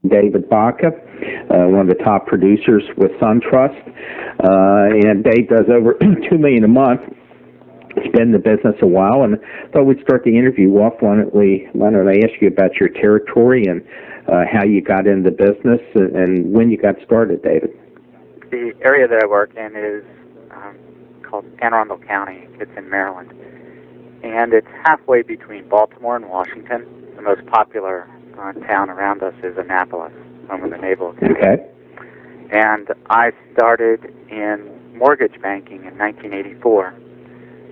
David Baca, one of the top producers with SunTrust. And Dave does over $2 million a month. He's been in the business a while, and thought we'd start the interview off. Why don't I ask you about your territory and how you got into the business and when you got started, David? The area that I work in is called Anne Arundel County. It's in Maryland. And it's halfway between Baltimore and Washington. The most popular town around us is Annapolis, home of the Naval Academy. Okay. And I started in mortgage banking in 1984,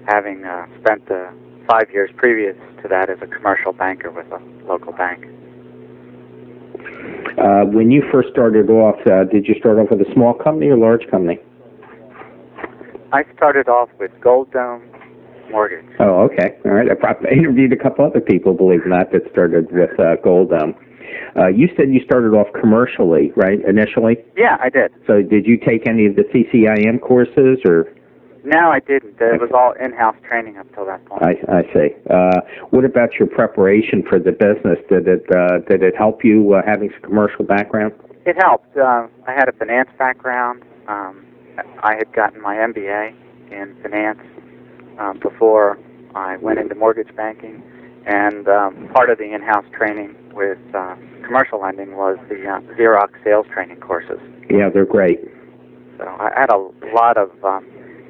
having spent the 5 years previous to that as a commercial banker with a local bank. When you first started off, did you start off with a small company or large company? I started off with Gold Dome Mortgage. Oh, okay. All right. I interviewed a couple other people, believe it or not, that started with Gold Dome. You said you started off commercially, right, initially? Yeah, I did. So did you take any of the CCIM courses, or? No, I didn't. It was all in-house training up till that point. I see. What about your preparation for the business? Did it help you having some commercial background? It helped. I had a finance background. I had gotten my MBA in finance before I went into mortgage banking, and part of the in-house training with commercial lending was the Xerox sales training courses. Yeah, they're great. So I had a lot of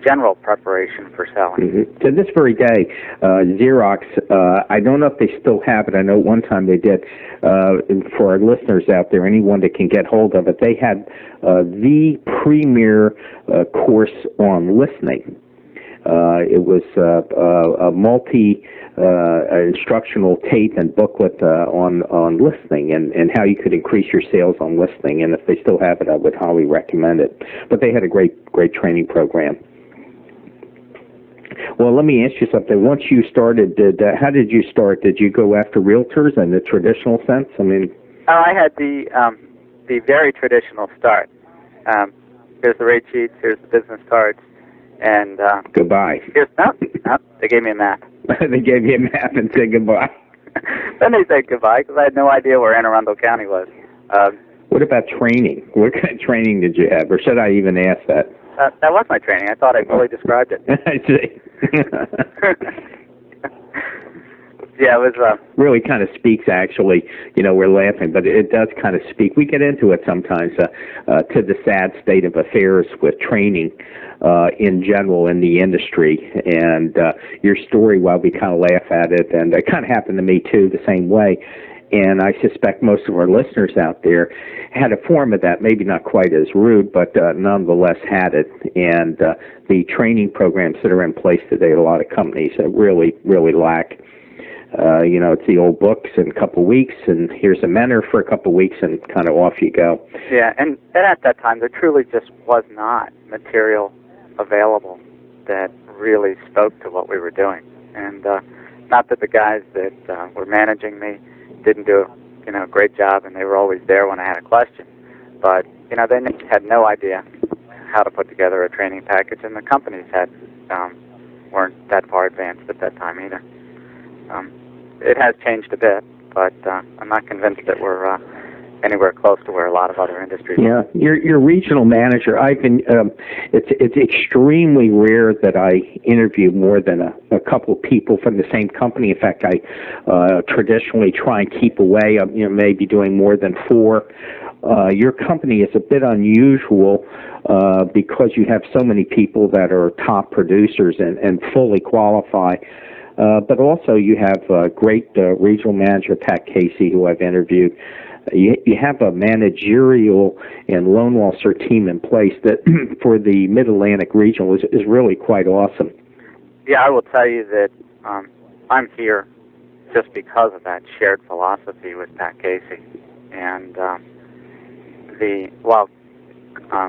general preparation for selling. Mm-hmm. To this very day, Xerox, I don't know if they still have it. I know one time they did. For our listeners out there, anyone that can get hold of it, they had the premier course on listening. It was a multi-instructional tape and booklet on listening and how you could increase your sales on listening. And if they still have it, I would highly recommend it. But they had a great training program. Well, let me ask you something. Once you started, how did you start? Did you go after realtors in the traditional sense? I mean, I had the very traditional start. Here's the rate sheets. Here's the business cards. And goodbye. No, they gave me a map. They gave you a map and said goodbye. Then they said goodbye because I had no idea where Anne Arundel County was. What about training? What kind of training did you have, or should I even ask that? That was my training. I thought I fully described it. I see. Yeah, it was... really kind of speaks, actually. You know, we're laughing, but it does kind of speak. We get into it sometimes to the sad state of affairs with training in general in the industry. And your story, while we kind of laugh at it, and it kind of happened to me, too, the same way. And I suspect most of our listeners out there had a form of that, maybe not quite as rude, but nonetheless had it. And the training programs that are in place today, a lot of companies really lack. You know, it's the old books in a couple of weeks, and here's a mentor for a couple of weeks, and kind of off you go. Yeah, and at that time, there truly just was not material available that really spoke to what we were doing. And not that the guys that were managing me didn't do a great job, and they were always there when I had a question. But, they had no idea how to put together a training package, and the companies weren't that far advanced at that time either. It has changed a bit, but I'm not convinced that we're anywhere close to where a lot of other industries are. Yeah, you're regional manager. It's extremely rare that I interview more than a couple of people from the same company. In fact, I traditionally try and keep away. Maybe doing more than 4. Your company is a bit unusual because you have so many people that are top producers and fully qualify. But also you have a great regional manager, Pat Casey, who I've interviewed. You have a managerial and loan officer team in place that for the Mid-Atlantic region is really quite awesome. Yeah, I will tell you that I'm here just because of that shared philosophy with Pat Casey. And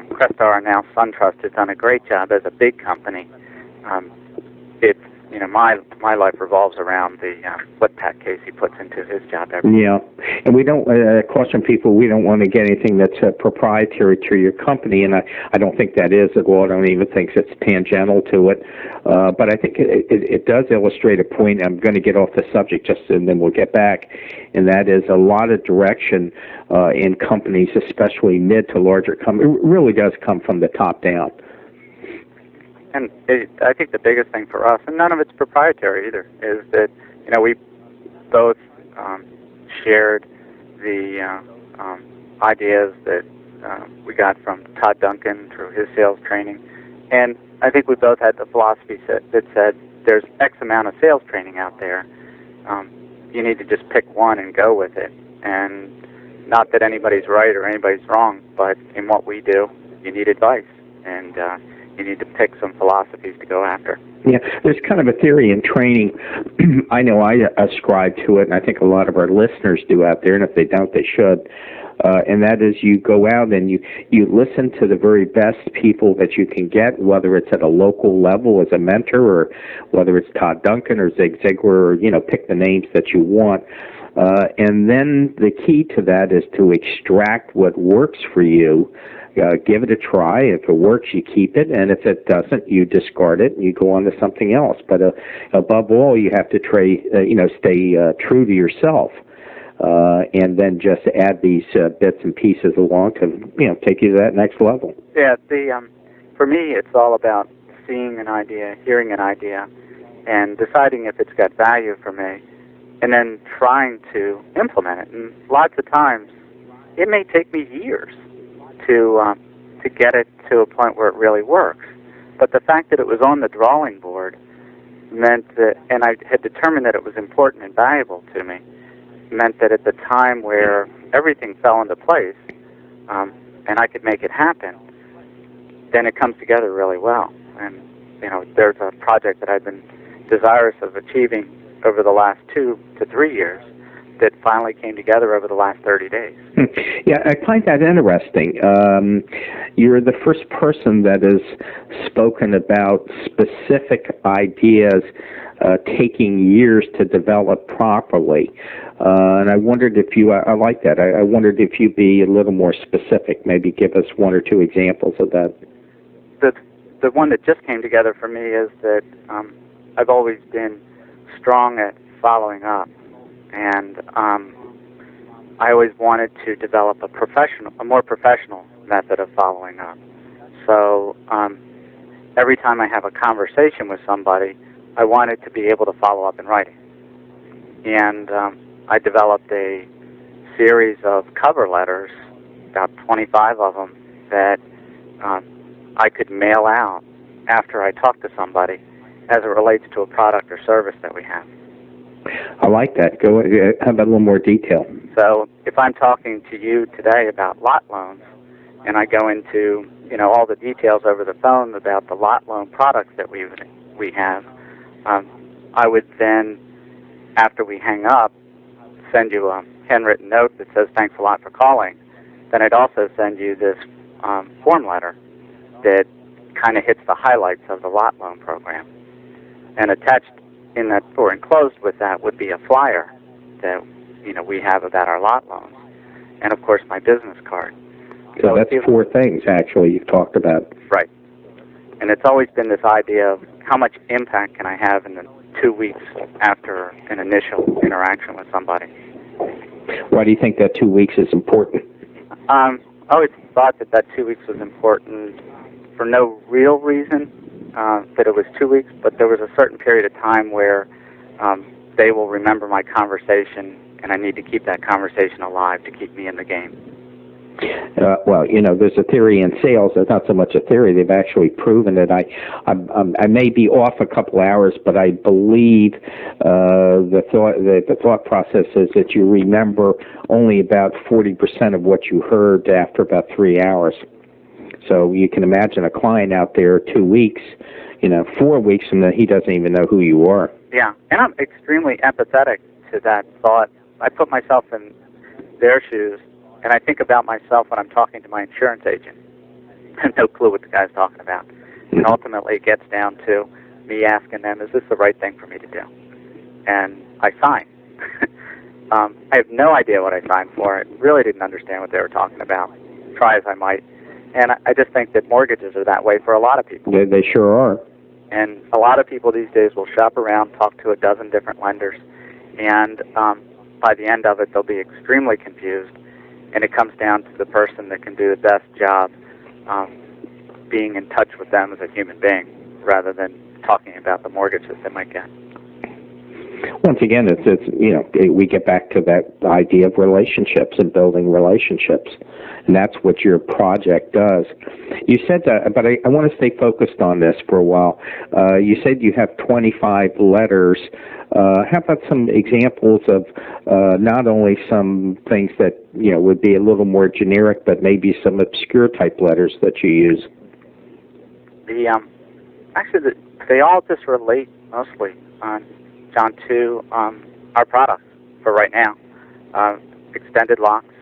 Crestar, now SunTrust, has done a great job as a big company. It's my life revolves around the flip pack case he puts into his job every day. Yeah, and we don't caution people. We don't want to get anything that's proprietary to your company, and I don't think that is at all. I don't even think it's tangential to it. But I think it does illustrate a point. I'm going to get off the subject and then we'll get back, and that is a lot of direction in companies, especially mid to larger companies. It really does come from the top down. And I think the biggest thing for us, and none of it's proprietary either, is that we both shared the ideas that we got from Todd Duncan through his sales training, and I think we both had the philosophy that said there's X amount of sales training out there. You need to just pick one and go with it, and not that anybody's right or anybody's wrong, but in what we do, you need advice, and you need to pick some philosophies to go after. Yeah, there's kind of a theory in training. I know I ascribe to it, and I think a lot of our listeners do out there, and if they don't, they should. And that is you go out and you listen to the very best people that you can get, whether it's at a local level as a mentor or whether it's Todd Duncan or Zig Ziglar, or, pick the names that you want. And then the key to that is to extract what works for you. Give it a try. If it works, you keep it, and if it doesn't, you discard it and you go on to something else. But above all, you have to stay true to yourself, and then just add these bits and pieces along to take you to that next level. Yeah, for me, it's all about seeing an idea, hearing an idea, and deciding if it's got value for me, and then trying to implement it. And lots of times, it may take me years to get it to a point where it really works. But the fact that it was on the drawing board meant that, and I had determined that it was important and valuable to me, meant that at the time where everything fell into place, and I could make it happen, then it comes together really well. And, there's a project that I've been desirous of achieving over the last 2 to 3 years that finally came together over the last 30 days. Yeah, I find that interesting. You're the first person that has spoken about specific ideas taking years to develop properly. And I wondered if I like that. I wondered if you'd be a little more specific, maybe give us 1 or 2 examples of that. The one that just came together for me is that I've always been strong at following up. And I always wanted to develop a more professional method of following up. So every time I have a conversation with somebody, I wanted to be able to follow up in writing. And I developed a series of cover letters, about 25 of them, that I could mail out after I talked to somebody as it relates to a product or service that we have. I like that. Go. How about a little more detail? So if I'm talking to you today about lot loans, and I go into all the details over the phone about the lot loan products that we have, I would then, after we hang up, send you a handwritten note that says thanks a lot for calling. Then I'd also send you this form letter that kind of hits the highlights of the lot loan program, and attached in that, or enclosed with that, would be a flyer that we have about our lot loans, and of course my business card. So that's 4 things actually you've talked about. Right, and it's always been this idea of how much impact can I have in the 2 weeks after an initial interaction with somebody. Why do you think that 2 weeks is important? I always thought that 2 weeks was important for no real reason. That it was 2 weeks, but there was a certain period of time where they will remember my conversation, and I need to keep that conversation alive to keep me in the game. Well, there's a theory in sales. It's not so much a theory. They've actually proven it. I may be off a couple hours, but I believe the thought process is that you remember only about 40% of what you heard after about 3 hours. So you can imagine a client out there 2 weeks, 4 weeks, and then he doesn't even know who you are. Yeah, and I'm extremely empathetic to that thought. I put myself in their shoes, and I think about myself when I'm talking to my insurance agent. I have no clue what the guy's talking about. And ultimately it gets down to, me asking them, is this the right thing for me to do? And I signed. I have no idea what I signed for. I really didn't understand what they were talking about, try as I might. And I just think that mortgages are that way for a lot of people. They sure are. And a lot of people these days will shop around, talk to a dozen different lenders, and by the end of it, they'll be extremely confused. And it comes down to the person that can do the best job being in touch with them as a human being, rather than talking about the mortgages they might get. Once again, it's we get back to that idea of relationships and building relationships, and that's what your project does. You said that, but I want to stay focused on this for a while. You said you have 25 letters. How about some examples of not only some things that would be a little more generic, but maybe some obscure type letters that you use? Actually, they all just relate mostly John, to our products for right now. Extended locks.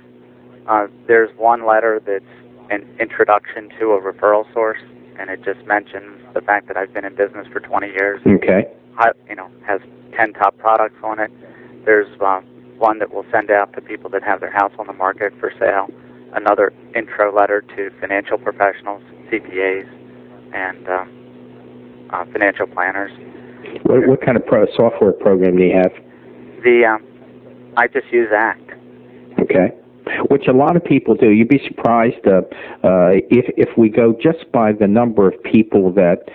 There's one letter that's an introduction to a referral source, and it just mentions the fact that I've been in business for 20 years. Okay. Has 10 top products on it. There's one that we'll send out to people that have their house on the market for sale. Another intro letter to financial professionals, CPAs, and financial planners. What kind of software program do you have? I just use ACT. Okay. Which a lot of people do. You'd be surprised if we go just by the number of people that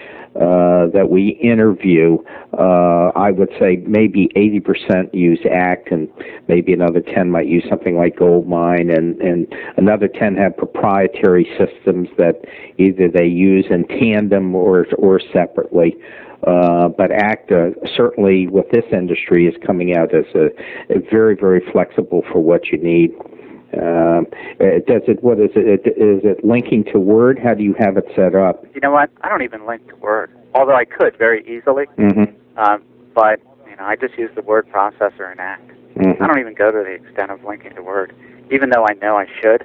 we interview. I would say maybe 80% use ACT, and maybe another 10 might use something like Goldmine, and another 10 have proprietary systems that either they use in tandem or separately. But ACT, certainly with this industry, is coming out as a very, very flexible for what you need. What is it? Is it linking to Word? How do you have it set up? You know what? I don't even link to Word, although I could very easily. Mm-hmm. But I just use the word processor in ACT. Mm-hmm. I don't even go to the extent of linking to Word, even though I know I should.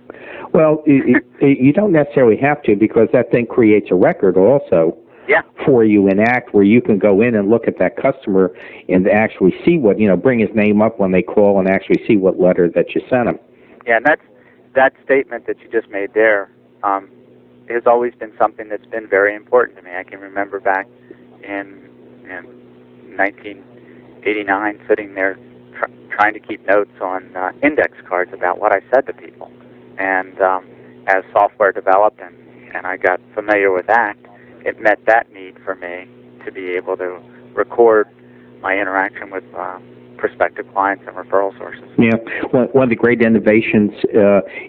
Well, you don't necessarily have to, because that thing creates a record also. Yeah. For you in ACT, where you can go in and look at that customer and actually see what, bring his name up when they call and actually see what letter that you sent him. Yeah, and that statement that you just made there has always been something that's been very important to me. I can remember back in 1989 sitting there trying to keep notes on index cards about what I said to people. And as software developed and I got familiar with ACT, it met that need for me to be able to record my interaction with prospective clients and referral sources. Yeah, one of the great innovations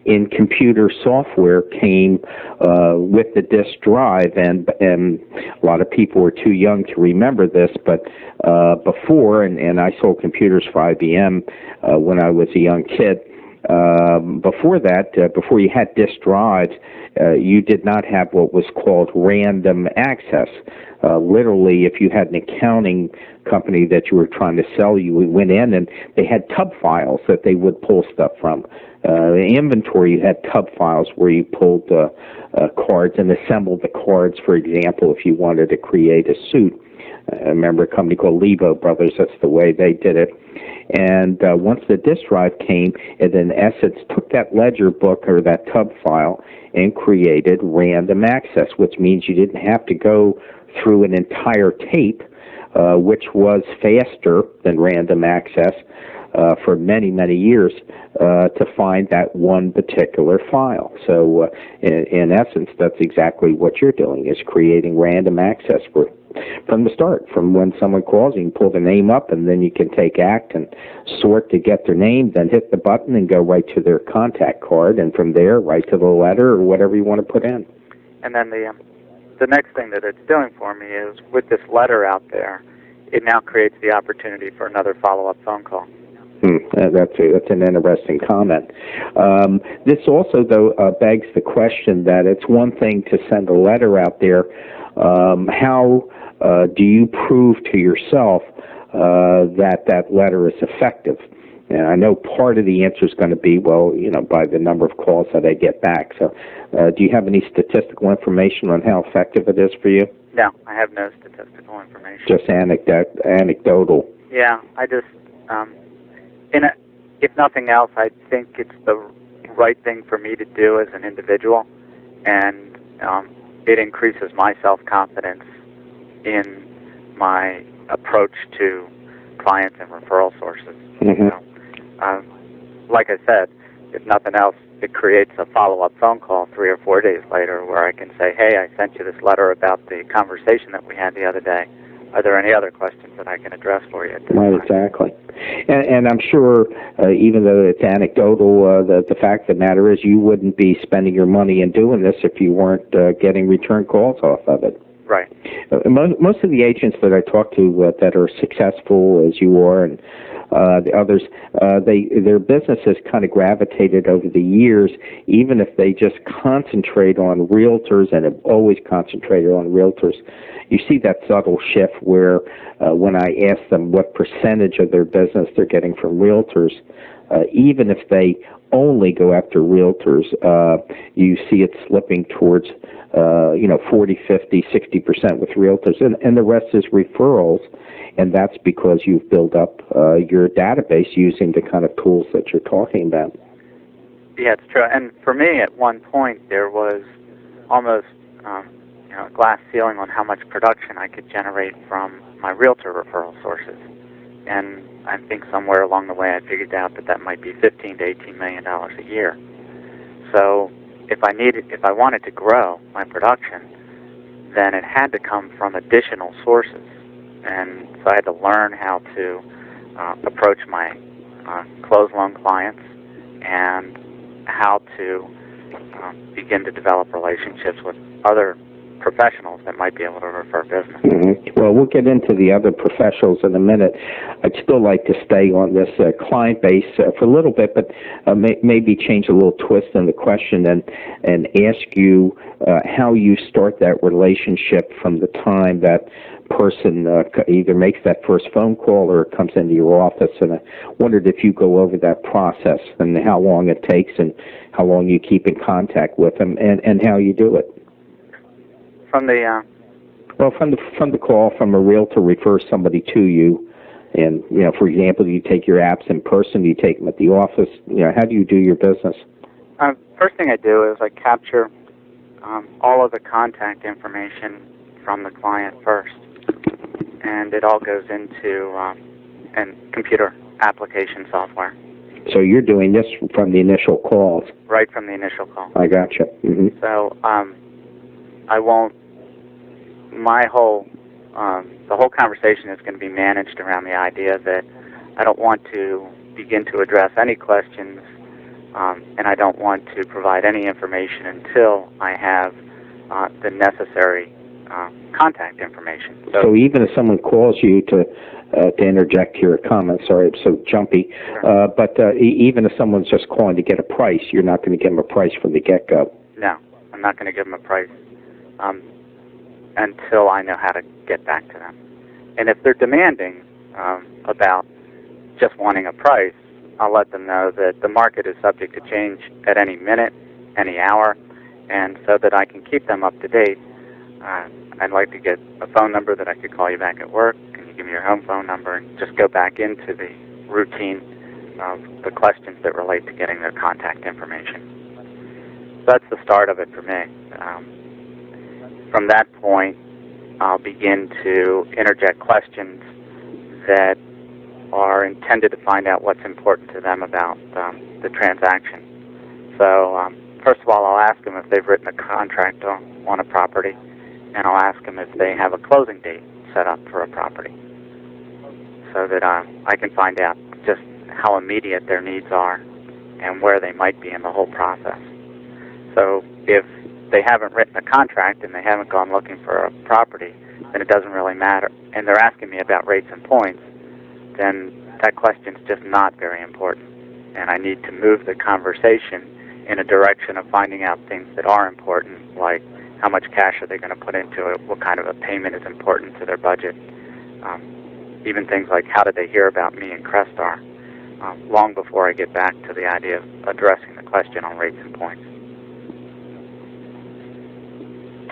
in computer software came with the disk drive, and a lot of people were too young to remember this, but before, and I sold computers for IBM when I was a young kid. Before that, before you had disk drives, you did not have what was called random access. Literally, if you had an accounting company that you were trying to sell, you went in and they had tub files that they would pull stuff from. Inventory, you had tub files where you pulled cards and assembled the cards, for example, if you wanted to create a suit. I remember a company called Levo Brothers, that's the way they did it. And once the disk drive came, it in essence took that ledger book or that tub file and created random access, which means you didn't have to go through an entire tape, which was faster than random access for many, many years, to find that one particular file. So in essence, that's exactly what you're doing, is creating random access from the start. From when someone calls, you can pull the name up, and then you can take ACT and sort to get their name, then hit the button and go right to their contact card, and from there, right to the letter or whatever you want to put in. And then the next thing that it's doing for me is, with this letter out there, it now creates the opportunity for another follow-up phone call. That's an interesting comment. This also, though, begs the question that it's one thing to send a letter out there. How do you prove to yourself that letter is effective? And I know part of the answer is going to be, by the number of calls that I get back. So do you have any statistical information on how effective it is for you? No, I have no statistical information. Just anecdotal. Yeah, I just, if nothing else, I think it's the right thing for me to do as an individual, and it increases my self-confidence in my approach to clients and referral sources. Mm-hmm. So, like I said, if nothing else, it creates a follow-up phone call 3 or 4 days later where I can say, hey, I sent you this letter about the conversation that we had the other day. Are there any other questions that I can address for you at this Right, time? exactly. And I'm sure, even though it's anecdotal, the fact of the matter is you wouldn't be spending your money in doing this if you weren't getting return calls off of it. Right. Most of the agents that I talk to that are successful, as you are, and the others, their business has kind of gravitated over the years, even if they just concentrate on realtors and have always concentrated on realtors. You see that subtle shift where when I ask them what percentage of their business they're getting from realtors, even if they only go after realtors, you see it slipping towards 40, 50, 60% with realtors, and the rest is referrals, and that's because you've built up your database using the kind of tools that you're talking about. Yeah, it's true. And for me, at one point, there was almost a glass ceiling on how much production I could generate from my realtor referral sources. And I think somewhere along the way I figured out that might be $15 to $18 million a year. So if I wanted to grow my production, then it had to come from additional sources. And so I had to learn how to approach my closed loan clients and how to begin to develop relationships with other professionals that might be able to refer business. Mm-hmm. Well, we'll get into the other professionals in a minute. I'd still like to stay on this client base for a little bit, but maybe change a little twist in the question and ask you how you start that relationship from the time that person either makes that first phone call or comes into your office. And I wondered if you go over that process and how long it takes and how long you keep in contact with them and how you do it. From the from the call from a realtor refers somebody to you, and for example, do you take your apps in person? Do you take them at the office? How do you do your business? First thing I do is I capture all of the contact information from the client first, and it all goes into computer application software. So you're doing this from the initial calls? Right from the initial call. I gotcha. Mm-hmm. So I won't. The whole conversation is going to be managed around the idea that I don't want to begin to address any questions, and I don't want to provide any information until I have the necessary contact information. So even if someone calls you to interject your comment, sorry, I'm so jumpy, sure. But even if someone's just calling to get a price, you're not going to give them a price from the get-go? No, I'm not going to give them a price until I know how to get back to them. And if they're demanding about just wanting a price, I'll let them know that the market is subject to change at any minute, any hour, and so that I can keep them up to date, I'd like to get a phone number that I could call you back at work. Can you give me your home phone number? And just go back into the routine of the questions that relate to getting their contact information. So that's the start of it for me. From that point, I'll begin to interject questions that are intended to find out what's important to them about the transaction. So first of all, I'll ask them if they've written a contract on a property, and I'll ask them if they have a closing date set up for a property, so that I can find out just how immediate their needs are and where they might be in the whole process. So if they haven't written a contract and they haven't gone looking for a property, then it doesn't really matter. And they're asking me about rates and points, then that question's just not very important. And I need to move the conversation in a direction of finding out things that are important, like how much cash are they going to put into it, what kind of a payment is important to their budget, even things like how did they hear about me and Crestar, long before I get back to the idea of addressing the question on rates and points.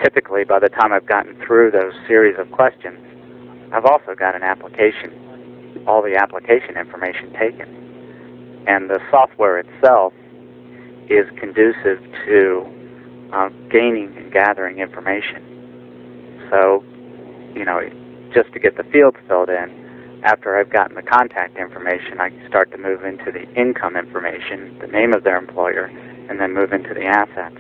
typically, by the time I've gotten through those series of questions, I've also got an application, all the application information taken. And the software itself is conducive to gaining and gathering information. So, just to get the fields filled in, after I've gotten the contact information, I can start to move into the income information, the name of their employer, and then move into the assets.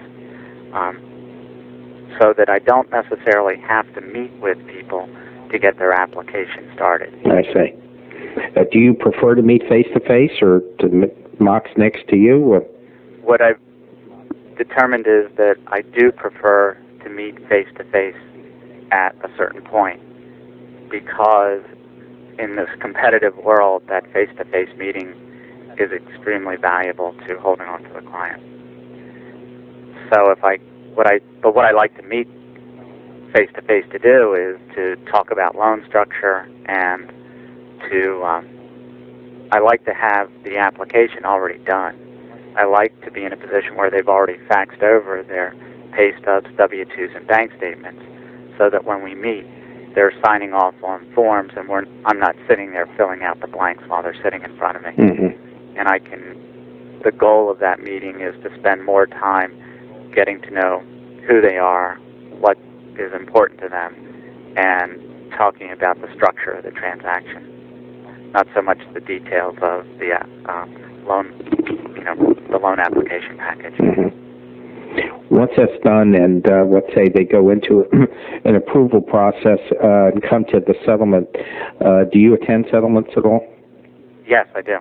So that I don't necessarily have to meet with people to get their application started. I see. Do you prefer to meet face-to-face or to Mox next to you? Or? What I've determined is that I do prefer to meet face-to-face at a certain point, because in this competitive world, that face-to-face meeting is extremely valuable to holding on to the client. So what I like to meet face-to-face to do is to talk about loan structure, and I like to have the application already done. I like to be in a position where they've already faxed over their pay stubs, W-2s, and bank statements, so that when we meet, they're signing off on forms, and I'm not sitting there filling out the blanks while they're sitting in front of me. Mm-hmm. And the goal of that meeting is to spend more time getting to know who they are, what is important to them, and talking about the structure of the transaction. Not so much the details of the the loan application package. Mm-hmm. Once that's done, and let's say they go into an approval process and come to the settlement, do you attend settlements at all? Yes, I do.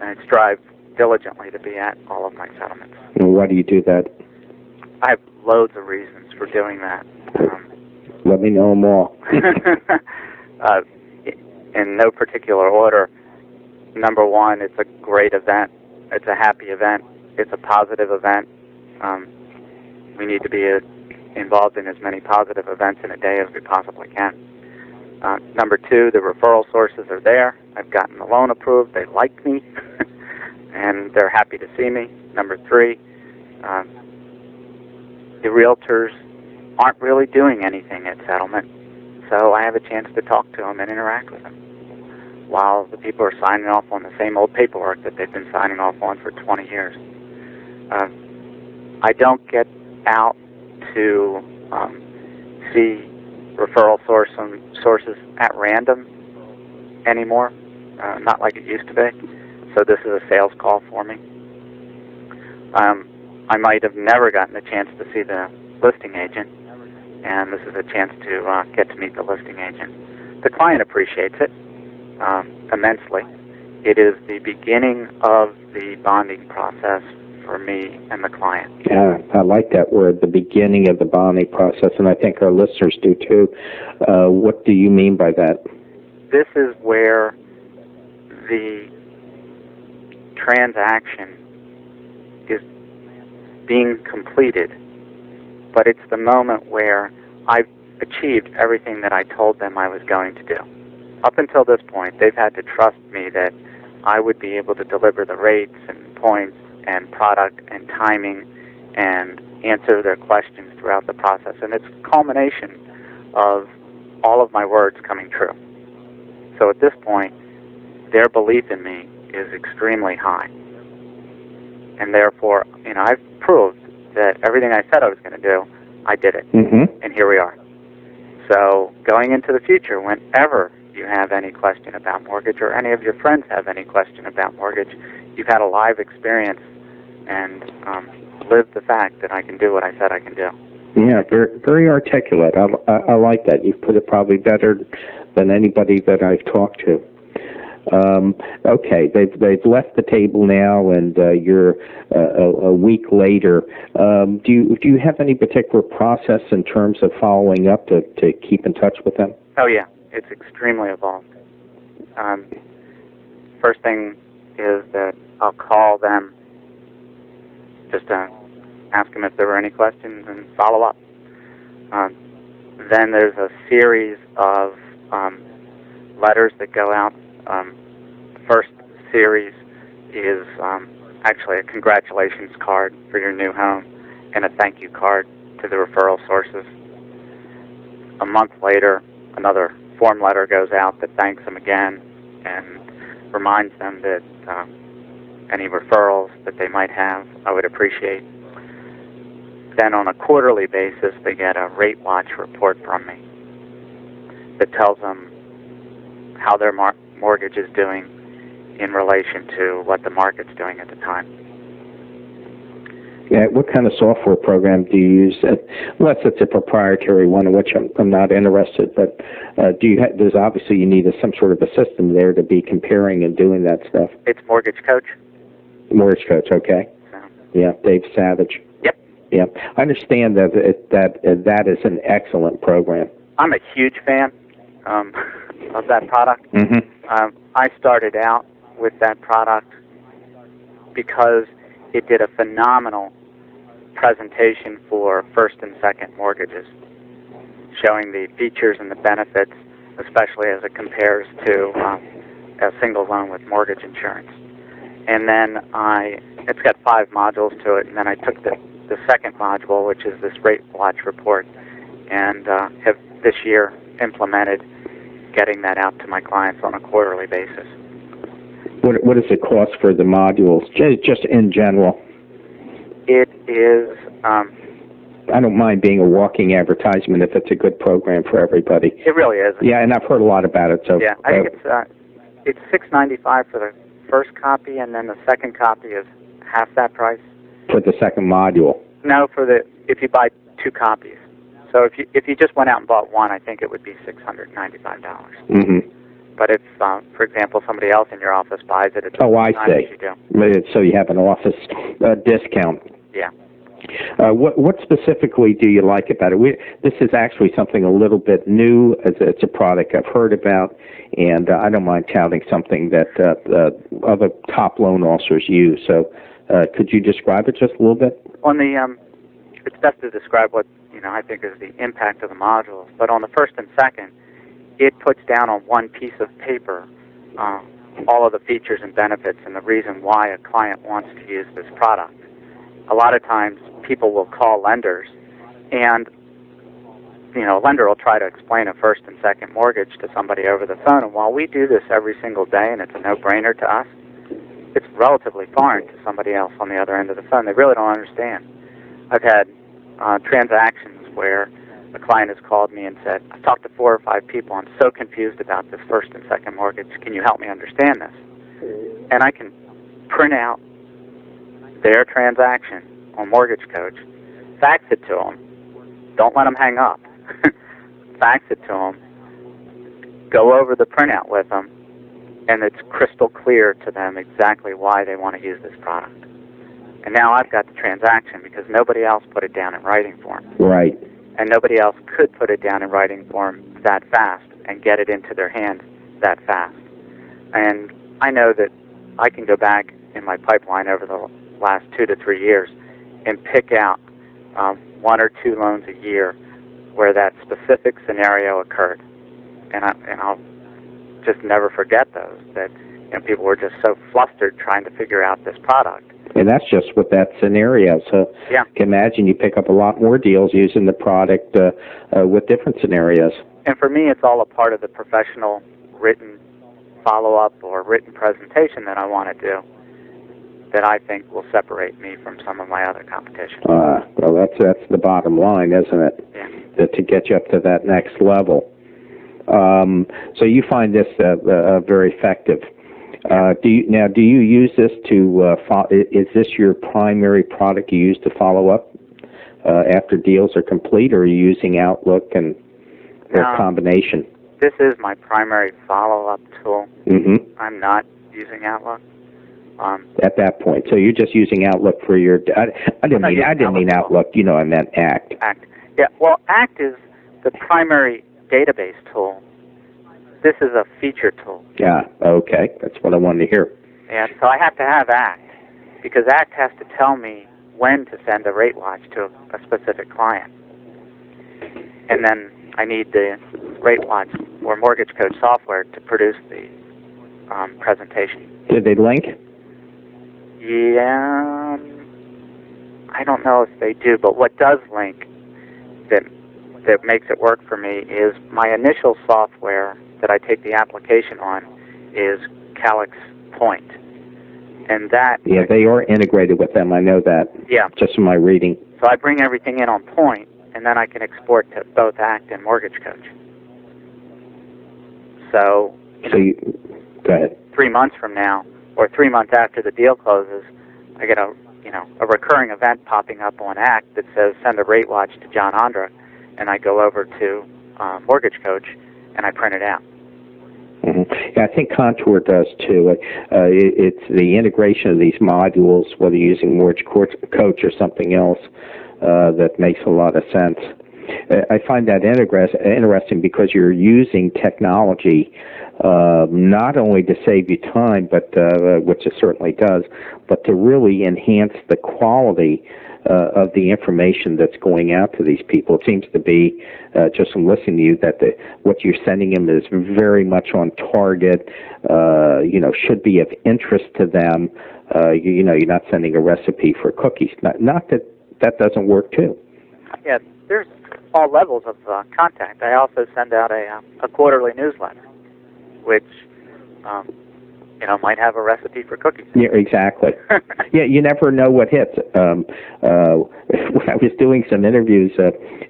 And I strive diligently to be at all of my settlements. And why do you do that? I have loads of reasons for doing that. Let me know them all. In no particular order. Number one, it's a great event. It's a happy event. It's a positive event. We need to be involved in as many positive events in a day as we possibly can. Number two, the referral sources are there. I've gotten the loan approved. They like me, and they're happy to see me. Number three, the realtors aren't really doing anything at settlement, so I have a chance to talk to them and interact with them, while the people are signing off on the same old paperwork that they've been signing off on for 20 years. I don't get out to see referral sources at random anymore, not like it used to be. So this is a sales call for me. I might have never gotten a chance to see the listing agent, and this is a chance to get to meet the listing agent. The client appreciates it immensely. It is the beginning of the bonding process for me and the client. Yeah, I like that word, the beginning of the bonding process, and I think our listeners do too. What do you mean by that? This is where the transaction is being completed, but it's the moment where I've achieved everything that I told them I was going to do. Up until this point, they've had to trust me that I would be able to deliver the rates and points and product and timing and answer their questions throughout the process. And it's a culmination of all of my words coming true. So at this point, their belief in me is extremely high. And therefore, I've proved that everything I said I was going to do, I did it. Mm-hmm. And here we are. So going into the future, whenever you have any question about mortgage, or any of your friends have any question about mortgage, you've had a live experience and lived the fact that I can do what I said I can do. Yeah, very, very articulate. I like that. You've put it probably better than anybody that I've talked to. Okay, they've left the table now, and you're a week later. Do you have any particular process in terms of following up to keep in touch with them? Oh yeah, it's extremely evolved. First thing is that I'll call them just to ask them if there were any questions and follow up. Then there's a series of letters that go out. The first series is actually a congratulations card for your new home and a thank you card to the referral sources. a month later, another form letter goes out that thanks them again and reminds them that any referrals that they might have, I would appreciate. Then on a quarterly basis, they get a rate watch report from me that tells them how their mortgage is doing in relation to what the market's doing at the time. Yeah, what kind of software program do you use? Unless it's a proprietary one, in which I'm not interested. But there's obviously you need some sort of a system there to be comparing and doing that stuff. It's Mortgage Coach. Mortgage Coach, okay. So. Yeah, Dave Savage. Yep. Yeah, I understand that that is an excellent program. I'm a huge fan of that product. Mm-hmm. I started out with that product because it did a phenomenal presentation for first and second mortgages, showing the features and the benefits, especially as it compares to a single loan with mortgage insurance. And then it's got 5 modules to it, and then I took the second module, which is this rate watch report, and have this year implemented getting that out to my clients on a quarterly basis. What does it cost for the modules, just in general? It is... I don't mind being a walking advertisement if it's a good program for everybody. It really is. Yeah, and I've heard a lot about it. So yeah, I think it's $6.95 for the first copy, and then the second copy is half that price. For the second module? No, if you buy 2 copies. So if you just went out and bought one, I think it would be $695. Mm-hmm. But if, for example, somebody else in your office buys it, it's I see. you do. So you have an office discount. Yeah. What specifically do you like about it? This is actually something a little bit new. It's a product I've heard about, and I don't mind touting something that other top loan officers use. So could you describe it just a little bit? On the, it's best to describe what I think is the impact of the modules. But on the first and second, it puts down on one piece of paper all of the features and benefits and the reason why a client wants to use this product. A lot of times people will call lenders and a lender will try to explain a first and second mortgage to somebody over the phone, and while we do this every single day and it's a no-brainer to us, it's relatively foreign to somebody else on the other end of the phone. They really don't understand. I've had transactions where a client has called me and said, I've talked to 4 or 5 people, I'm so confused about this first and second mortgage, can you help me understand this? And I can print out their transaction on Mortgage Coach, fax it to them, don't let them hang up, fax it to them, go over the printout with them, and it's crystal clear to them exactly why they want to use this product. And now I've got the transaction because nobody else put it down in writing for them. Right. And nobody else could put it down in writing for them that fast and get it into their hand that fast. And I know that I can go back in my pipeline over the last 2 to 3 years and pick out 1 or 2 loans a year where that specific scenario occurred. And I'll just never forget those, that people were just so flustered trying to figure out this product. And that's just with that scenario. So yeah. You can imagine you pick up a lot more deals using the product with different scenarios. And for me, it's all a part of the professional written follow-up or written presentation that I want to do that I think will separate me from some of my other competition. Well, that's the bottom line, isn't it? Yeah. To get you up to that next level. So you find this very effective. Do you use this to is this your primary product you use to follow up after deals are complete, or are you using Outlook and a combination? This is my primary follow-up tool. Mm-hmm. I'm not using Outlook. At that point, so you're just using Outlook for your. I didn't mean Outlook. I meant ACT. ACT. Yeah. Well, ACT is the primary database tool. This is a feature tool. Yeah, okay. That's what I wanted to hear. And so I have to have ACT because ACT has to tell me when to send a rate watch to a specific client. And then I need the rate watch or Mortgage Coach software to produce the presentation. Did they link? Yeah, I don't know if they do, but what does link that that makes it work for me is my initial software that I take the application on is Calyx Point. And that... Yeah, they are integrated with them. I know that. Yeah. Just from my reading. So I bring everything in on Point, and then I can export to both ACT and Mortgage Coach. So, go ahead. 3 months from now, or 3 months after the deal closes, I get a recurring event popping up on ACT that says send a rate watch to John Andra, and I go over to Mortgage Coach and I print it out. Mm-hmm. Yeah, I think Contour does too. It's the integration of these modules, whether you're using Mortgage Coach or something else, that makes a lot of sense. I find that interesting because you're using technology not only to save you time, but which it certainly does, but to really enhance the quality of the information that's going out to these people. It seems to be, just from listening to you, that what you're sending them is very much on target, should be of interest to them. You're not sending a recipe for cookies. Not that doesn't work too. Yeah, there's all levels of contact. I also send out a quarterly newsletter, which might have a recipe for cookies. Yeah, exactly. Yeah, you never know what hits. When I was doing some interviews,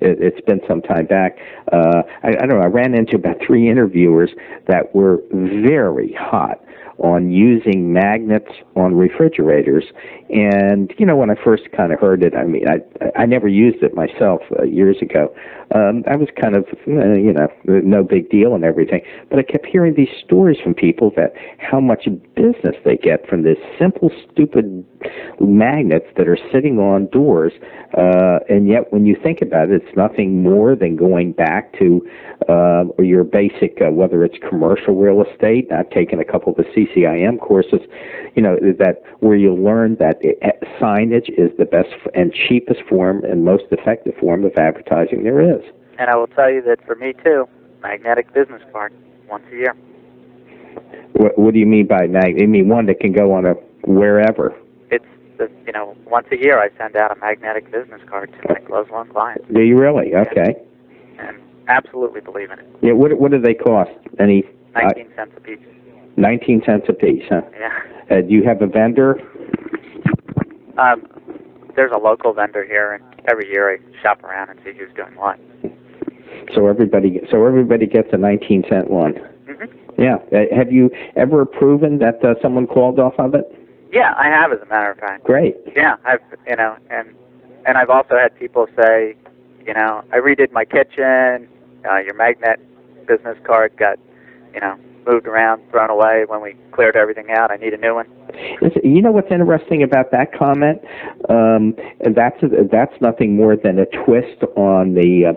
it's been some time back, I don't know, I ran into about 3 interviewers that were very hot on using magnets on refrigerators. And, when I first kind of heard it, I mean, I never used it myself years ago. I was kind of, no big deal and everything. But I kept hearing these stories from people that how much business they get from this simple, stupid magnets that are sitting on doors. And yet, when you think about it, it's nothing more than going back to your basic, whether it's commercial real estate. I've taken a couple of the CCIM courses, that where you learn that signage is the best and cheapest form and most effective form of advertising there is. And I will tell you that for me too, magnetic business card once a year. What do you mean by magnet? You mean one that can go on a wherever? It's once a year I send out a magnetic business card to my closed loan clients. Do you really? Okay. And absolutely believe in it. Yeah. What do they cost? 19 cents a piece. 19 cents a piece, huh? Yeah. Do you have a vendor? There's a local vendor here, and every year I shop around and see who's doing what. So everybody gets a 19-cent one. Mm-hmm. Yeah. Have you ever proven that someone called off of it? Yeah, I have, as a matter of fact. Great. Yeah, I've and I've also had people say, I redid my kitchen. Your magnet business card got, moved around, thrown away when we cleared everything out. I need a new one. You know what's interesting about that comment? That's nothing more than a twist on the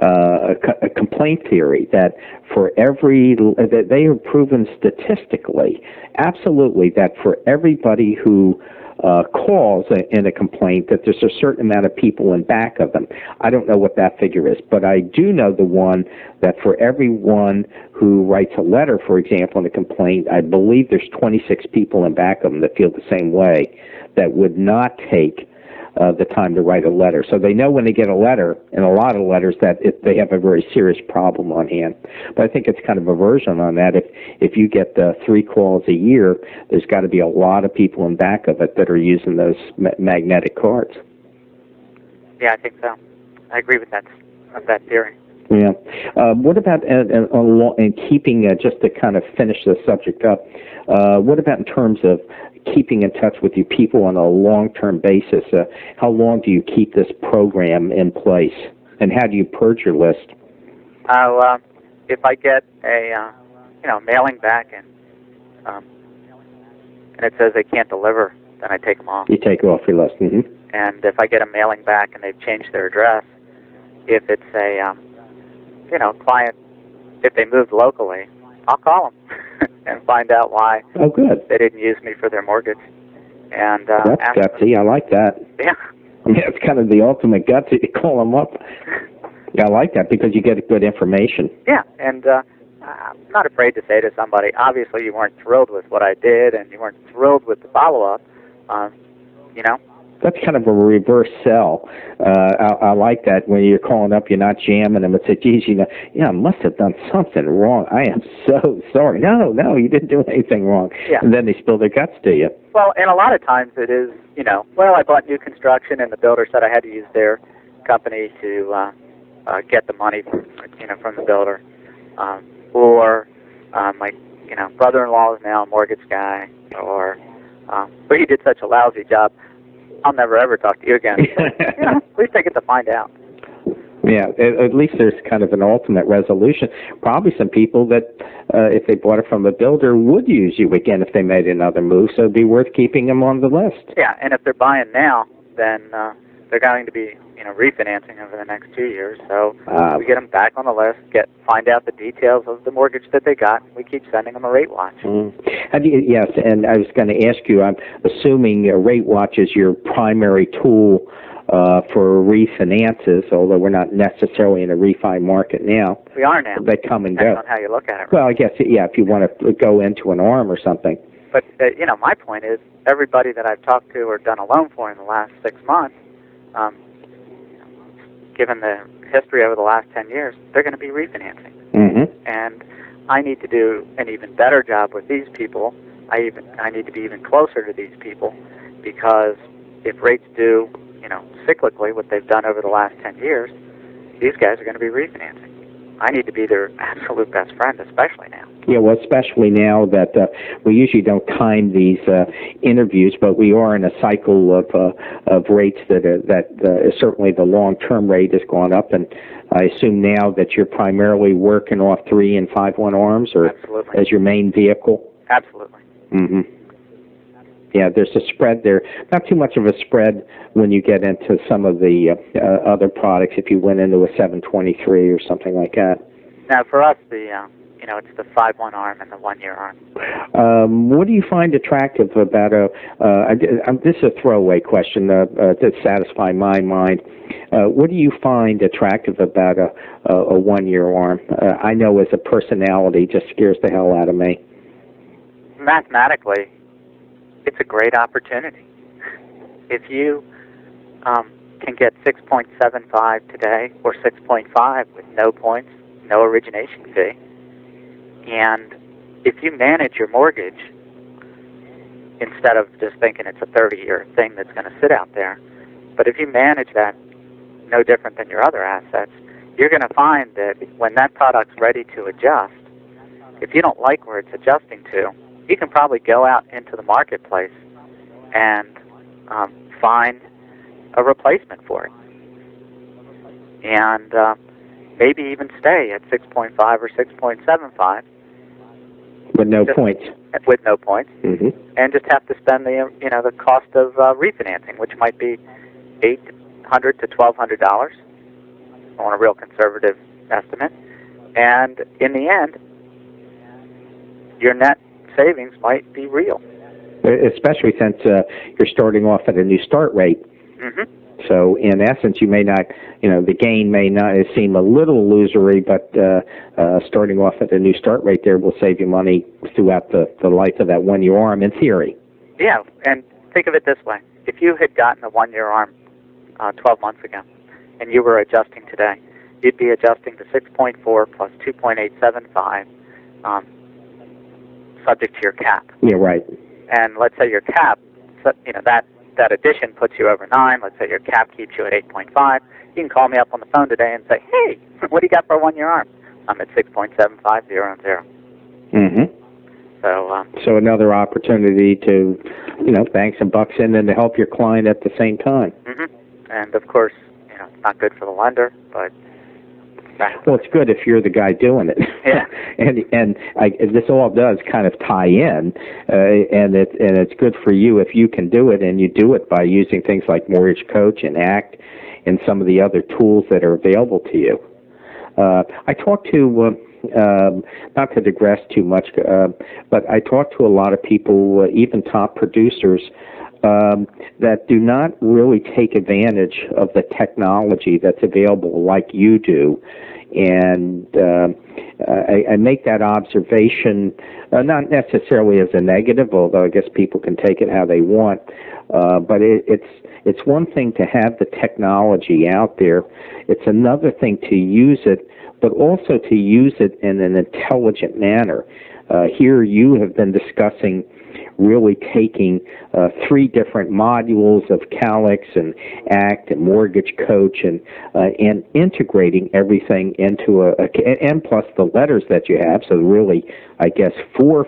a complaint theory that for that they have proven statistically, absolutely, that for everybody who calls in a complaint, that there's a certain amount of people in back of them. I don't know what that figure is, but I do know the one that for everyone who writes a letter, for example, in a complaint, I believe there's 26 people in back of them that feel the same way, that would not take the time to write a letter. So they know when they get a letter, and a lot of letters, that they have a very serious problem on hand. But I think it's kind of a version on that. If you get 3 calls a year, there's got to be a lot of people in back of it that are using those magnetic cards. Yeah, I think so. I agree with that theory. Yeah. What about in keeping, just to kind of finish the subject up, what about in terms of keeping in touch with your people on a long-term basis? How long do you keep this program in place, and how do you purge your list? If I get a mailing back and it says they can't deliver, then I take them off. You take it off your list. Mm-hmm. And if I get a mailing back and they've changed their address, if it's a client, if they moved locally, I'll call them and find out why. Oh, good. They didn't use me for their mortgage. And that's gutsy. I like that. Yeah. Yeah, it's kind of the ultimate gutsy to call them up. Yeah, I like that because you get good information. Yeah, and I'm not afraid to say to somebody, obviously you weren't thrilled with what I did and you weren't thrilled with the follow-up. That's kind of a reverse sell. I like that. When you're calling up, you're not jamming them and say, geez, I must have done something wrong. I am so sorry. No, you didn't do anything wrong. Yeah. And then they spill their guts to you. Well, and a lot of times it is, I bought new construction and the builder said I had to use their company to get the money from the builder. Or my brother-in-law is now a mortgage guy, or but he did such a lousy job, I'll never ever talk to you again. At least I get to find out. Yeah, at least there's kind of an ultimate resolution. Probably some people that, if they bought it from a builder, would use you again if they made another move, so it'd be worth keeping them on the list. Yeah, and if they're buying now, then they're going to be refinancing over the next 2 years. So we get them back on the list, find out the details of the mortgage that they got. We keep sending them a rate watch. Yes, and I was going to ask you, I'm assuming a rate watch is your primary tool for refinances, although we're not necessarily in a refi market now. We are now. They come and go. Depends on how you look at it. Right? Well, I guess, yeah, if you want to go into an ARM or something. But, my point is, everybody that I've talked to or done a loan for in the last 6 months, given the history over the last 10 years, they're going to be refinancing. Mm-hmm. And I need to do an even better job with these people. I need to be even closer to these people, because if rates do, cyclically what they've done over the last 10 years, these guys are going to be refinancing. I need to be their absolute best friend, especially now. Yeah, well, especially now that we usually don't time these interviews, but we are in a cycle of rates that certainly the long-term rate has gone up, and I assume now that you're primarily working off 3 and 5/1 ARMs, or Absolutely. As your main vehicle. Absolutely. Mm-hmm. Yeah, there's a spread there. Not too much of a spread when you get into some of the other products. If you went into a 723 or something like that. Now, for us, it's the 5/1 ARM and the 1-year ARM. What do you find attractive about this is a throwaway question to satisfy my mind. What do you find attractive about a 1-year ARM? I know as a personality, just scares the hell out of me. Mathematically, it's a great opportunity. If you can get 6.75 today or 6.5 with no points, no origination fee, and if you manage your mortgage instead of just thinking it's a 30-year thing that's going to sit out there, but if you manage that no different than your other assets, you're going to find that when that product's ready to adjust, if you don't like where it's adjusting to, you can probably go out into the marketplace and find a replacement for it. And maybe even stay at 6.5 or 6.75. With no points. With no points. Mm-hmm. And just have to spend the cost of refinancing, which might be $800 to $1,200 on a real conservative estimate. And in the end, your net savings might be real. Especially since you're starting off at a new start rate. Mm-hmm. So in essence, you may not, the gain may not seem a little illusory, but starting off at a new start rate there will save you money throughout the life of that 1-year ARM in theory. Yeah, and think of it this way. If you had gotten a 1-year ARM 12 months ago and you were adjusting today, you'd be adjusting to 6.4 plus 2.875 subject to your cap. Yeah, right. And let's say your cap, that addition puts you over 9. Let's say your cap keeps you at 8.5. You can call me up on the phone today and say, hey, what do you got for a 1-year ARM? I'm at 6.75, 0 and 0. Mm-hmm. So another opportunity to, bank some bucks in and to help your client at the same time. Mm-hmm. And, of course, it's not good for the lender, but... Well, it's good if you're the guy doing it. Yeah. and this all does kind of tie in, and it's good for you if you can do it, and you do it by using things like Mortgage Coach and ACT and some of the other tools that are available to you. I talked to, not to digress too much, but I talked to a lot of people, even top producers, that do not really take advantage of the technology that's available like you do. And I make that observation, not necessarily as a negative, although I guess people can take it how they want. But it's one thing to have the technology out there. It's another thing to use it, but also to use it in an intelligent manner. Here you have been discussing really taking 3 different modules of Calix and ACT and Mortgage Coach and integrating everything into and plus the letters that you have. So really, I guess 4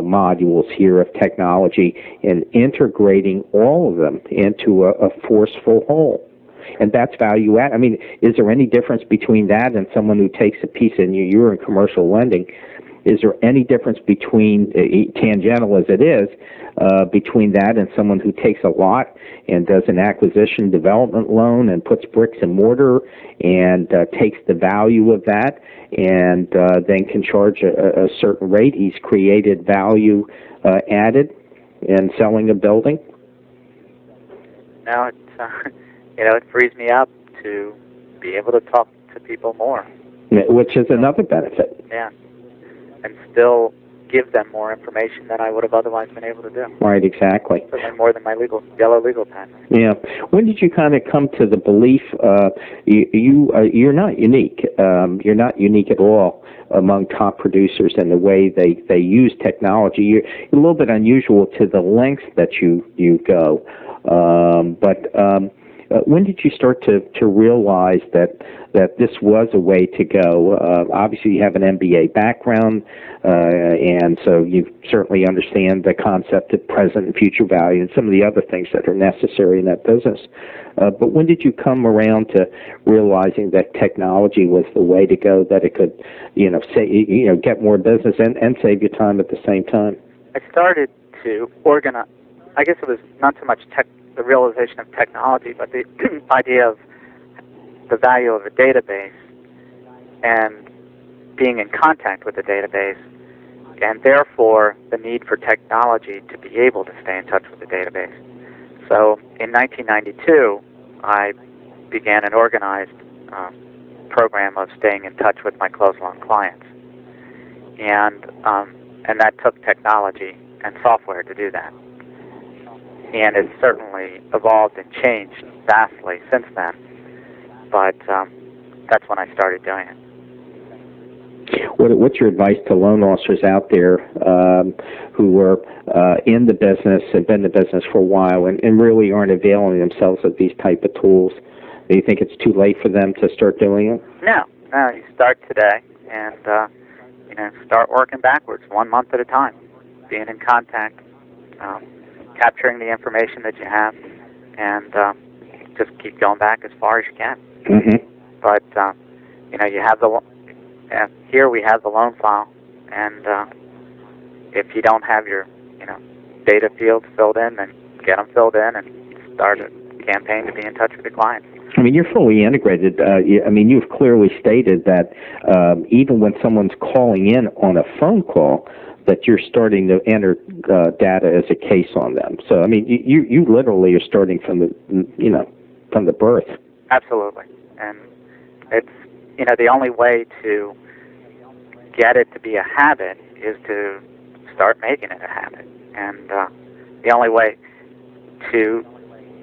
modules here of technology and integrating all of them into a forceful whole. And that's value add. I mean, is there any difference between that and someone who takes a piece, and you're in commercial lending, is there any difference between, tangential as it is, between that and someone who takes a lot and does an acquisition development loan and puts bricks and mortar and takes the value of that and then can charge a certain rate? He's created value added in selling a building? No, it's, it frees me up to be able to talk to people more. Which is another benefit. Yeah. And still give them more information than I would have otherwise been able to do. Right, exactly. Certainly more than my yellow legal pen. Yeah. When did you kind of come to the belief you're not unique? You're not unique at all among top producers in the way they use technology. You're a little bit unusual to the lengths that you go. But when did you start to realize that this was a way to go? Obviously, you have an MBA background, and so you certainly understand the concept of present and future value and some of the other things that are necessary in that business. But when did you come around to realizing that technology was the way to go, that it could, get more business and save you time at the same time? I started to organize. I guess it was not so much the realization of technology, but the idea of the value of a database and being in contact with the database, and therefore the need for technology to be able to stay in touch with the database. So in 1992, I began an organized program of staying in touch with my closed loan clients, and that took technology and software to do that. And it's certainly evolved and changed vastly since then. But that's when I started doing it. What's your advice to loan officers out there who are in the business, have been in the business for a while, and really aren't availing themselves of these type of tools? Do you think it's too late for them to start doing it? No, you start today and start working backwards, 1 month at a time, being in contact. Capturing the information that you have, and just keep going back as far as you can. Mm-hmm. But you have here we have the loan file, and if you don't have your data fields filled in, then get them filled in and start a campaign to be in touch with the clients. I mean, you're fully integrated. You've clearly stated that even when someone's calling in on a phone call, that you're starting to enter data as a case on them. So, I mean, you literally are starting from the birth. Absolutely. And it's, the only way to get it to be a habit is to start making it a habit. And the only way to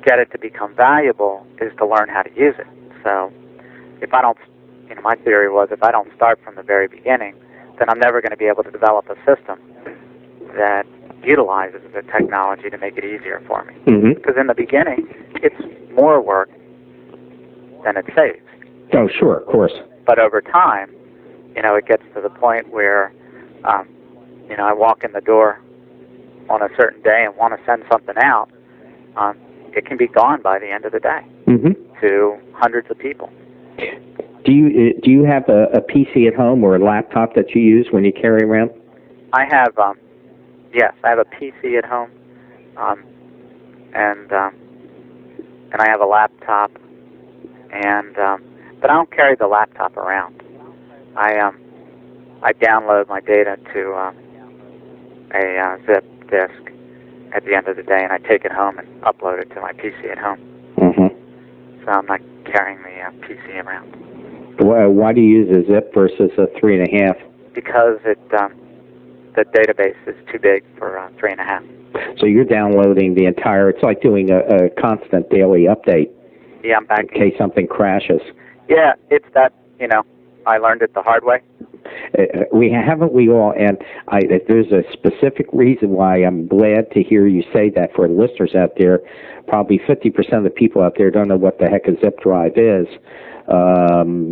get it to become valuable is to learn how to use it. So if I don't, my theory was if I don't start from the very beginning, then I'm never going to be able to develop a system that utilizes the technology to make it easier for me. Mm-hmm. Because in the beginning, it's more work than it saves. Oh, sure, of course. But over time, it gets to the point where, I walk in the door on a certain day and want to send something out, it can be gone by the end of the day mm-hmm. to hundreds of people. Do you have a PC at home or a laptop that you use when you carry around? I have, yes, I have a PC at home, and I have a laptop, but I don't carry the laptop around. I download my data to a zip disk, at the end of the day, and I take it home and upload it to my PC at home. Mm-hmm. So I'm not carrying the PC around. Why do you use a zip versus a 3.5? Because the database is too big for 3.5. So you're downloading the entire. It's like doing a constant daily update. Yeah, I'm back. In case something crashes. Yeah, it's that. I learned it the hard way. We all, and there's a specific reason why I'm glad to hear you say that for listeners out there. Probably 50% of the people out there don't know what the heck a zip drive is,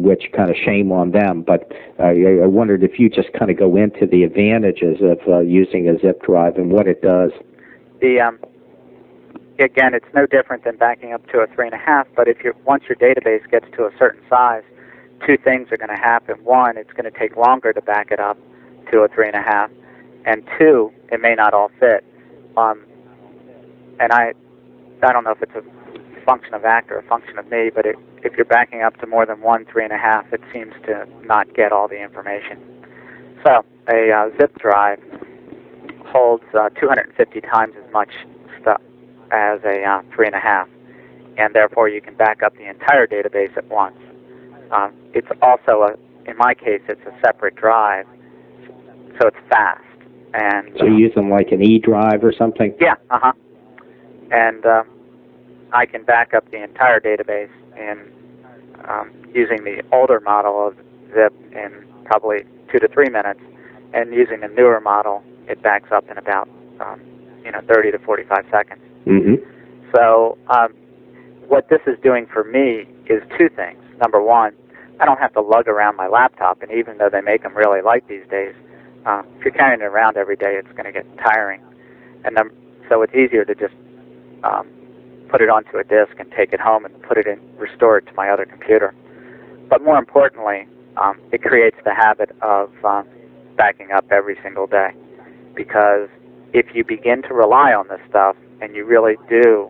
which kind of shame on them. But I wondered if you just kind of go into the advantages of using a zip drive and what it does. Again, it's no different than backing up to a 3.5. But once your database gets to a certain size, two things are going to happen. One, it's going to take longer to back it up to a 3.5, and two, it may not all fit. And I don't know if it's a function of ACT or a function of me, but if you're backing up to more than one 3.5, it seems to not get all the information. So a zip drive holds 250 times as much stuff as a 3.5, and therefore you can back up the entire database at once. It's also, in my case, it's a separate drive, so it's fast. And so you use them like an E drive or something? Yeah, and I can back up the entire database in using the older model of zip in probably 2 to 3 minutes, and using the newer model, it backs up in about 30 to 45 seconds. Mm-hmm. So what this is doing for me is two things. Number one, I don't have to lug around my laptop, and even though they make them really light these days, if you're carrying it around every day, it's going to get tiring. And so it's easier to just put it onto a disk and take it home and restore it to my other computer. But more importantly, it creates the habit of backing up every single day. Because if you begin to rely on this stuff and you really do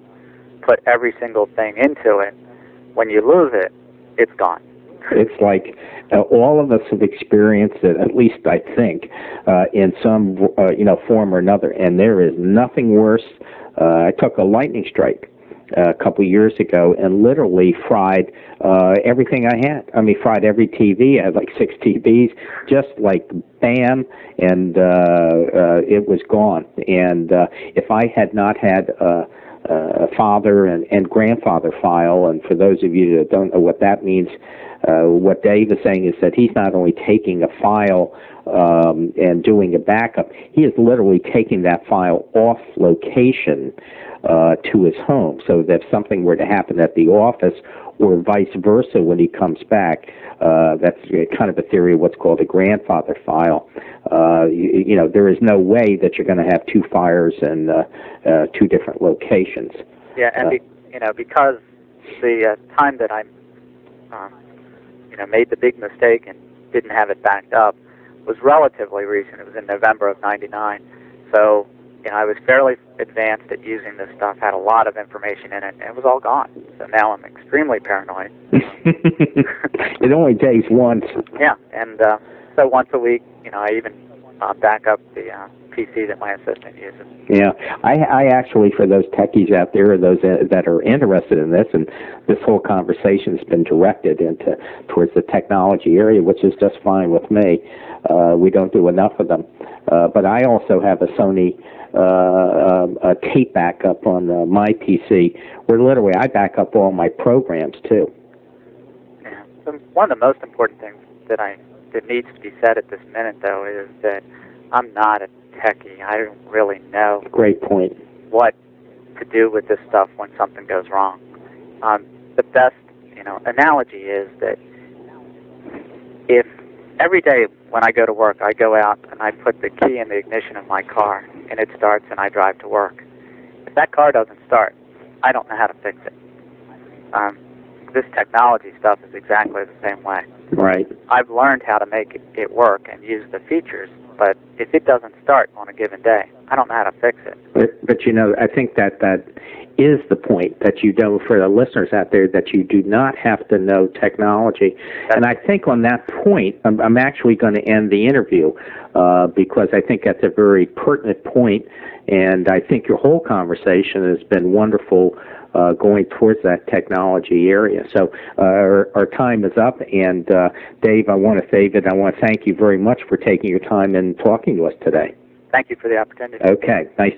put every single thing into it, when you lose it, it's gone. It's like all of us have experienced it, at least I think, in some form or another. And there is nothing worse. I took a lightning strike a couple of years ago and literally fried everything I had. I mean, fried every TV. I had like 6 TVs, just like bam, and it was gone. And if I had not had father and grandfather file, and for those of you that don't know what that means, what Dave is saying is that he's not only taking a file and doing a backup, he is literally taking that file off location to his home, so that if something were to happen at the office or vice versa when he comes back, that's kind of a theory of what's called a grandfather file. There is no way that you're going to have 2 fires in 2 different locations. Yeah, and because the time that I made the big mistake and didn't have it backed up was relatively recent. It was in November of '99. So I was fairly advanced at using this stuff, had a lot of information in it, and it was all gone. So now I'm extremely paranoid. It only takes once. Yeah, and so once a week, I even back up the PC that my assistant uses. Yeah, I actually, for those techies out there, those that are interested in this, and this whole conversation has been directed towards the technology area, which is just fine with me. We don't do enough of them. But I also have a Sony a tape backup on my PC, where literally I back up all my programs too. Yeah. So one of the most important things that needs to be said at this minute, though, is that I'm not a techie. I don't really know. Great point. What to do with this stuff when something goes wrong. The best, analogy is that if every day when I go to work, I go out and I put the key in the ignition of my car, and it starts and I drive to work. If that car doesn't start, I don't know how to fix it. This technology stuff is exactly the same way. Right. I've learned how to make it work and use the features, but if it doesn't start on a given day, I don't know how to fix it. But you know, I think that is the point, that you know, for the listeners out there, that you do not have to know technology. And I think on that point, I'm actually going to end the interview because I think that's a very pertinent point, and I think your whole conversation has been wonderful going towards that technology area. So our time is up, and Dave, I want to thank you very much for taking your time and talking to us today. Thank you for the opportunity. Okay, nice